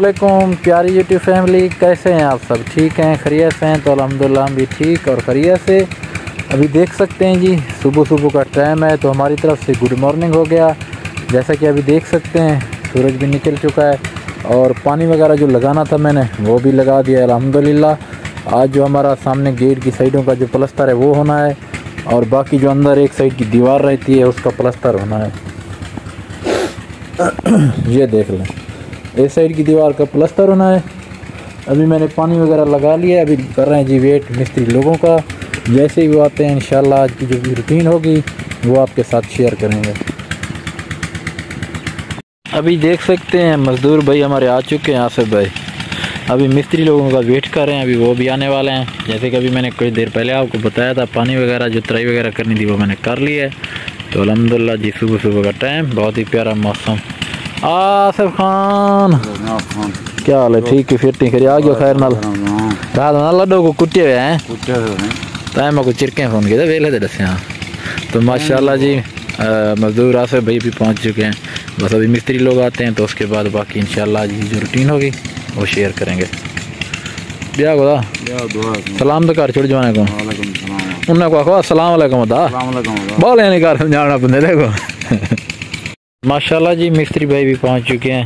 वालेकुम प्यारी YouTube family, कैसे हैं आप सब? ठीक हैं, खैरियत से हैं? तो अल्हम्दुलिल्लाह हम भी ठीक और खैरियत से। अभी देख सकते हैं जी, सुबह सुबह का टाइम है, तो हमारी तरफ से गुड मॉर्निंग हो गया। जैसा कि अभी देख सकते हैं सूरज भी निकल चुका है और पानी वगैरह जो लगाना था मैंने वो भी लगा दिया अल्हम्दुलिल्लाह। आज जो हमारा सामने गेट की साइडों का जो प्लास्टर है वो होना है और बाकी जो अंदर एक साइड की दीवार रहती है उसका प्लास्टर होना है। ये देख लें, इस साइड की दीवार का प्लास्टर होना है। अभी मैंने पानी वगैरह लगा लिया है, अभी कर रहे हैं जी वेट मिस्त्री लोगों का। जैसे ही वो आते हैं इंशाल्लाह आज की जो भी रूटीन होगी वो आपके साथ शेयर करेंगे। अभी देख सकते हैं मज़दूर भाई हमारे आ चुके हैं, आसिफ भाई। अभी मिस्त्री लोगों का वेट कर रहे हैं, अभी वो भी आने वाले हैं। जैसे कि अभी मैंने कुछ देर पहले आपको बताया था, पानी वगैरह जो तराई वगैरह करनी थी वो मैंने कर ली है। तो अल्हम्दुलिल्लाह जी, सुबह सुबह का टाइम, बहुत ही प्यारा मौसम। आसिफ खान क्या हाल है? ठीक है, फिर ठीक है। आ गयो खैर नाल ना लड्डू को कुटे हुए हैं टाइम को चिरके फोन किया वेले दस। तो माशाल्लाह जी मजदूर आसिफ भाई भी पहुंच चुके हैं। बस अभी मिस्त्री लोग आते हैं तो उसके बाद बाकी इंशाल्लाह जी जो रूटीन होगी वो शेयर करेंगे। ब्याह को सलाम तो कर छोड़ जवाने को उन्हें को आखो अस्सलाम वालेकुम दा बोले नहीं कर समझाना बंदे देखो। माशाल्लाह जी मिस्त्री भाई भी पहुंच चुके हैं।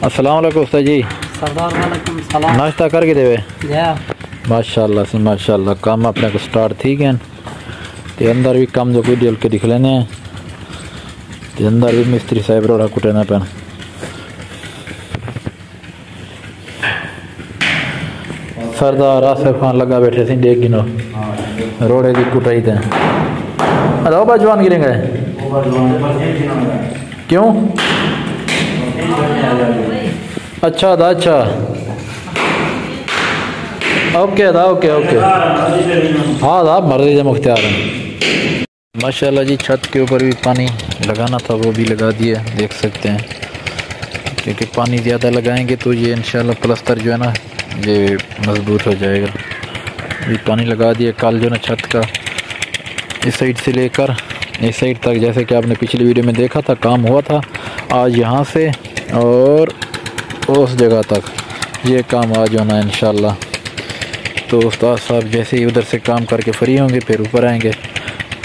अस्सलाम वालेकुम उस्ताद जी। नाश्ता करके देवे माशाल्लाह से माशाल्लाह। काम अपने को स्टार्ट थी गए ते अंदर भी काम जो वीडियो के दिख लेने हैं ते अंदर भी मिस्त्री साहब रोड़ा कुटना पैन। सरदार आसिफ खान लगा बैठे सी देख गिनो रोड़े की कुटाई थे। अरे बाजवान गिरेंगे क्यों? अच्छा दा अच्छा ओके दा ओके ओके हाँ दा मर्जी से मुख्तियार है। माशाल्लाह जी छत के ऊपर भी पानी लगाना था वो भी लगा दिया, देख सकते हैं। क्योंकि पानी ज़्यादा लगाएंगे तो ये इंशाल्लाह प्लास्टर जो है ना ये मजबूत हो जाएगा। ये पानी लगा दिया कल जो ना छत का इस साइड से लेकर इस साइड तक, जैसे कि आपने पिछली वीडियो में देखा था काम हुआ था। आज यहाँ से और उस जगह तक ये काम आज होना है इंशाल्लाह। तो उस्ताद साहब जैसे ही उधर से काम करके फ्री होंगे फिर ऊपर आएंगे।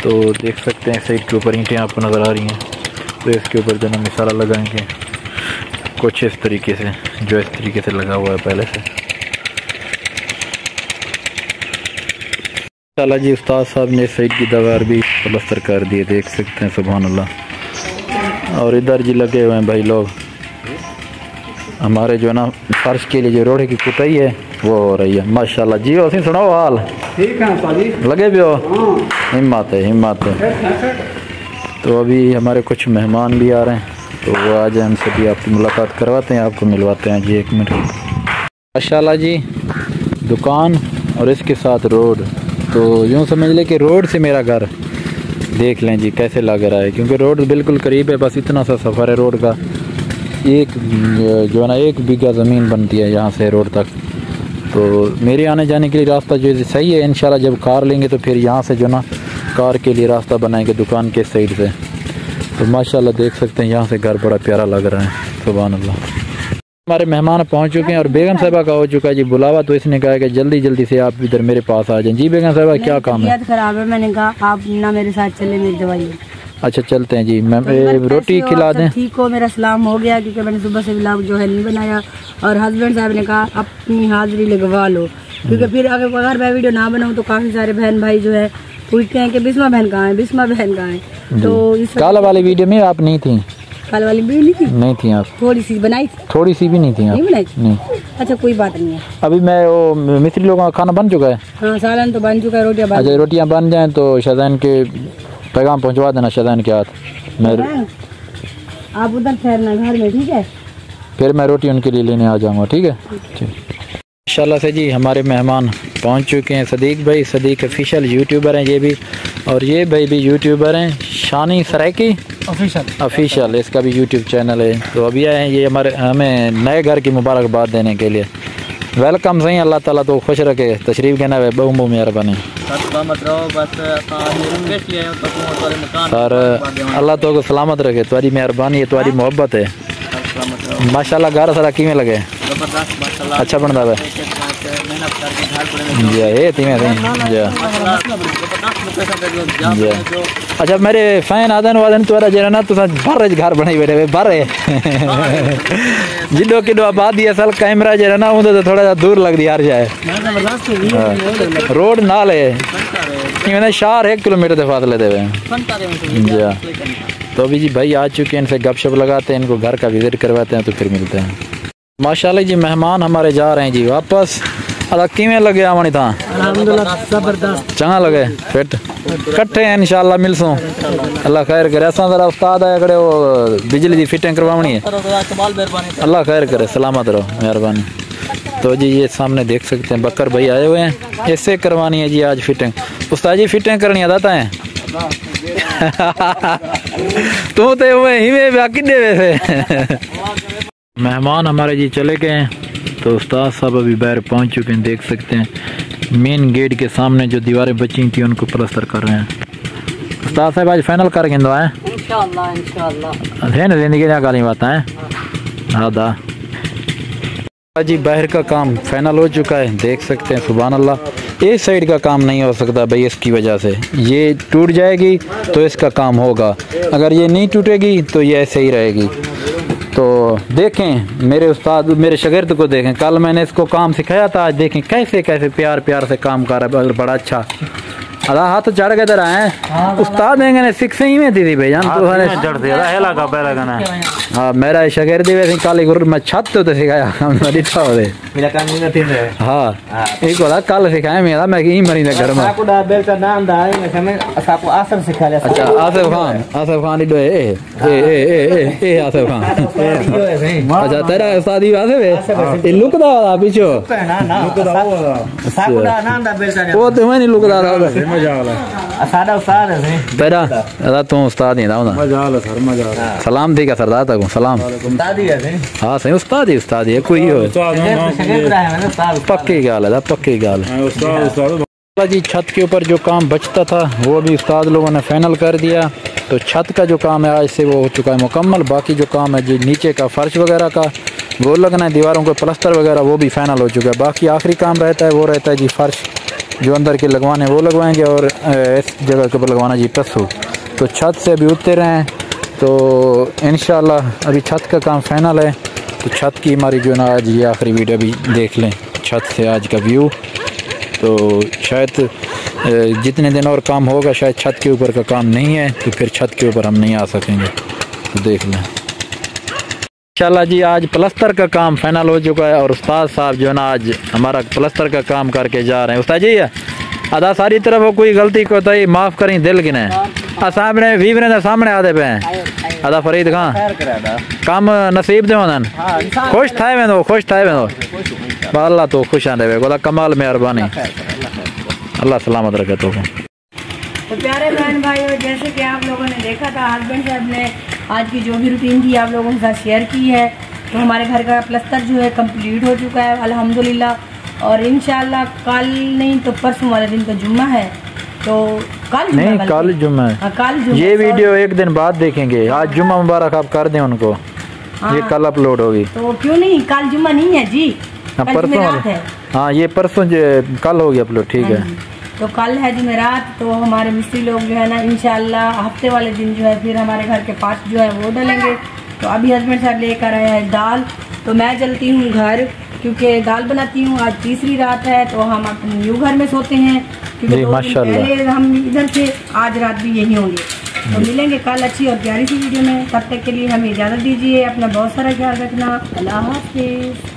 तो देख सकते हैं साइड के ऊपर ईंटें आपको नज़र आ रही हैं, तो इसके ऊपर जो ना मिसाला लगाएंगे कुछ इस तरीके से, जो इस तरीके से लगा हुआ है पहले से। इंशाल्लाह जी उस्ताद साहब ने साइड की दीवार भी प्लास्टर कर दिए, देख सकते हैं सुभान अल्लाह। और इधर जी लगे हुए हैं भाई लोग हमारे जो है ना फर्श के लिए जो रोड़े की कुटाई है वो हो रही है माशाल्लाह जी। और सुनाओ हाल ठीक है पाजी? लगे भी हो? हिम्मत है हिम्मत है। तो अभी हमारे कुछ मेहमान भी आ रहे हैं तो वो आ जाए, हमसे भी आपकी मुलाकात करवाते हैं, आपको मिलवाते हैं जी। एक मिनट। माशाल्लाह जी दुकान और इसके साथ रोड, तो यूँ समझ लें कि रोड से मेरा घर देख लें जी कैसे लग रहा है। क्योंकि रोड बिल्कुल करीब है, बस इतना सा सफ़र है रोड का। एक जो है ना 1 बीघा ज़मीन बनती है यहाँ से रोड तक। तो मेरे आने जाने के लिए रास्ता जो सही है। इंशाल्लाह जब कार लेंगे तो फिर यहाँ से जो ना कार के लिए रास्ता बनाएंगे दुकान के साइड से। तो माशाल्लाह देख सकते हैं यहाँ से घर बड़ा प्यारा लग रहा है सुभान अल्लाह। हमारे मेहमान पहुँच चुके हैं और बेगम साहिबा का हो चुका है जी बुलावा। तो इसने कहा कि जल्दी जल्दी से आप इधर मेरे पास आ जाएं। जी बेगम साहिबा क्या काम है? खराब है, मैंने कहा आप ना मेरे साथ चले, मेरी दवाई। अच्छा चलते हैं जी। मैं रोटी खिला दें? ठीक हो, मेरा सलाम हो गया क्योंकि मैंने सुबह से व्लॉग जो है नहीं बनाया। और हस्बैंड साहब ने कहा अपनी हाजिरी लगवा लो, क्योंकि फिर अगर मैं वीडियो ना बनाऊँ तो काफ़ी सारे बहन भाई जो है पूछते हैं कि बिस्मा बहन कहाँ है, बिस्मा बहन कहाँ है। तो इस कल वाली वीडियो में आप नहीं थी? कल वाली वीडियो नहीं थी आप? थोड़ी सी बनाई थी, थोड़ी सी भी नहीं थी आप? नहीं बनाई नहीं। अच्छा कोई बात नहीं है। अभी मैं वो मिस्त्री लोगों का खाना बन चुका है? हाँ सालन तो बन चुका है, रोटियाँ। अच्छा रोटियाँ बन जाएँ तो शाहजहान के पैगाम पहुँचवा देना शाहजहान के हाथ। मैं आप उधर ठहरना घर में, ठीक है? फिर मैं रोटी उनके लिए लेने आ जाऊँगा, ठीक है? ठीक इंशाल्लाह से जी। हमारे मेहमान पहुंच चुके हैं। सदीक भाई, सदीक ऑफिशियल यूट्यूबर हैं ये भी, और ये भाई भी यूट्यूबर हैं, शानी सराइकी ऑफिशियल इसका भी यूट्यूब चैनल है। तो अभी आए हैं ये हमें नए घर की मुबारकबाद देने के लिए। वेलकम सही, अल्लाह ताला तो खुश रखे, तशरीफ कहना है बहु बहु मेहरबानी सर। अल्लाह तो को सलामत रखे, तुम्हारी मेहरबानी है, तुम्हारी मोहब्बत है। माशाल्लाह घर सारा किवें लगे? अच्छा बनता है जी। ये तीवें जी। अच्छा मेरे फैन आदन वादन तुरा जरा ना तुसा बारे घर बनाई बैठे बारे जिडो किडो आबादी असल कैमरा जरा ना उधर तो थोड़ा सा दूर लग दी यार जाए रोड नाल है इन्हें शार 1 किलोमीटर के फासले दे जी। तो अभी जी भाई आ चुके हैं, इनसे गपशप लगाते हैं, इनको घर का विजिट करवाते हैं तो फिर मिलते हैं। माशाल्लाह जी मेहमान हमारे जा रहे हैं जी वापस। अदा किवें लगे आवणी था? अल्हम्दुलिल्लाह जबरदस्त चंगा लगे फिट कट्ठे हैं इंशाल्लाह मिलसो अल्लाह खैर करे। असा जरा उस्ताद आया करे वो बिजली की फिटिंग करवानी है, अल्लाह खैर करे सलामत रहो मेहरबानी। तो जी ये सामने देख सकते हैं बकर भाई आए हुए हैं, इससे करवानी है जी आज फिटिंग। उस्ताद जी फिटिंग करनी आता है तू तो किन्ने वैसे मेहमान हमारे जी चले गए हैं, तो उस्ताद साहब अभी बाहर पहुंच चुके हैं। देख सकते हैं मेन गेट के सामने जो दीवारें बची थी उनको प्लास्टर कर रहे हैं। उस्ताद साहब आज फाइनल कर गिंदो है इंशाल्लाह है ना, जिंदगी क्या गाली बात है। हाँ जी बाहर का काम फाइनल हो चुका है, देख सकते हैं सुभान अल्लाह। इस साइड का काम नहीं हो सकता भाई इसकी वजह से, ये टूट जाएगी तो इसका काम होगा, अगर ये नहीं टूटेगी तो ये ऐसे ही रहेगी। तो देखें मेरे उस्ताद मेरे शागिर्द को देखें, कल मैंने इसको काम सिखाया था, आज देखें कैसे कैसे प्यार प्यार से काम कर रहा है, बड़ा अच्छा। अदा हाथ चढ़ के तरह है उस्ताद देंगे ने शिक्षा ही में दी भाई जान तो हेला का पहला गाना। हाँ मेरा शागिर्द वैसे काली गुरु मैं छत तो सिखाया दिखा होदे मेरा काम नहीं थी। हाँ एक वाला कल सिखाया मेरा मैं ही मरी घर में साकुड़ा बेलचा नाम दा है मैं साको आसर सिखा लिया। अच्छा आसिफ खान इडो ए आसिफ खान अच्छा तेरा उस्ताद ही आसिफ है लुकदा वाला पीछे ना ना साकुड़ा नाम दा बेलचा वो तो मैं नहीं लुकदा रहा सादा उस्ताद है तेरा अदा तू उस्ताद ही दाऊं मजा आला सर मजा आला सलाम थी का सरदार तक सलाम उस्ताद ही है। हां सही उस्ताद ही कोई हो पक्की गाल है पक्की गाल उस्ताद जी। छत के ऊपर जो काम बचता था वो भी उस्ताद लोगों ने फाइनल कर दिया, तो छत का जो काम है आज से वो हो चुका है मुकम्मल। बाकी जो काम है जी नीचे का फर्श वगैरह का वो लगना है, दीवारों को प्लास्टर वगैरह वो भी फाइनल हो चुका है। बाकी आखिरी काम रहता है वो रहता है जी फर्श जो अंदर के लगवाने वो लगवाएंगे और इस जगह के ऊपर लगवाना जी टस्सू। तो छत से अभी उतरे हैं तो इंशाल्लाह अभी छत का काम फाइनल है। तो छत की हमारी जो ना आज ये आखिरी वीडियो भी देख लें छत से आज का व्यू। तो शायद जितने दिन और काम होगा शायद छत के ऊपर का काम नहीं है तो फिर छत के ऊपर हम नहीं आ सकेंगे, तो देख लें इंशाल्लाह जी। आज प्लास्टर का काम फाइनल हो चुका है और उस्ताद साहब जो है ना आज हमारा प्लास्टर का काम करके जा रहे हैं। उस्ताद जी अदा सारी तरफ कोई गलती को तो माफ़ करें दिल गिने सामने वीवरे ने सामने आते पे अदा फरीद खान काम नसीब दे वनन खुश थाए वेंदो खुश थाए वेंदो अल्लाह तो खुश आंदे वे गोला कमाल मेहरबानी अल्लाह सलामत रखे। तो प्यारे बहन भाइयों जैसे कि आप लोगों ने देखा था हस्बैंड साहब ने आज की जो भी रूटीन थी आप लोगों के साथ शेयर की है। तो हमारे घर का प्लास्टर जो है कंप्लीट हो चुका है अल्हम्दुलिल्लाह, और इंशाल्लाह कल नहीं तो परसों वाले दिन तो जुम्मा है, तो कल नहीं कल जुम्मा है। कल जुम्मा ये वीडियो एक दिन बाद देखेंगे, आज जुम्मा मुबारक आप कर दें उनको। ये कल अपलोड होगी तो क्यों नहीं, कल जुम्मा नहीं है जी, परसों है। हाँ ये परसों कल होगी अपलोड, ठीक है। तो कल है जुमेरात, तो हमारे मिस्त्री लोग जो है ना इंशाल्लाह हफ्ते वाले दिन जो है फिर हमारे घर के पास जो है वो डालेंगे। तो अभी हस्बैंड साहब लेकर आए हैं दाल, तो मैं चलती हूँ घर क्योंकि दाल बनाती हूँ। आज तीसरी रात है तो हम अपने न्यू घर में सोते हैं क्योंकि 2 दिन पहले हम इधर थे, आज रात भी यही होंगे। तो मिलेंगे कल अच्छी और प्यारी सी वीडियो में, तब तक के लिए हमें इजाज़त दीजिए, अपना बहुत सारा ख्याल रखना, अल्लाह हाफ़िज़।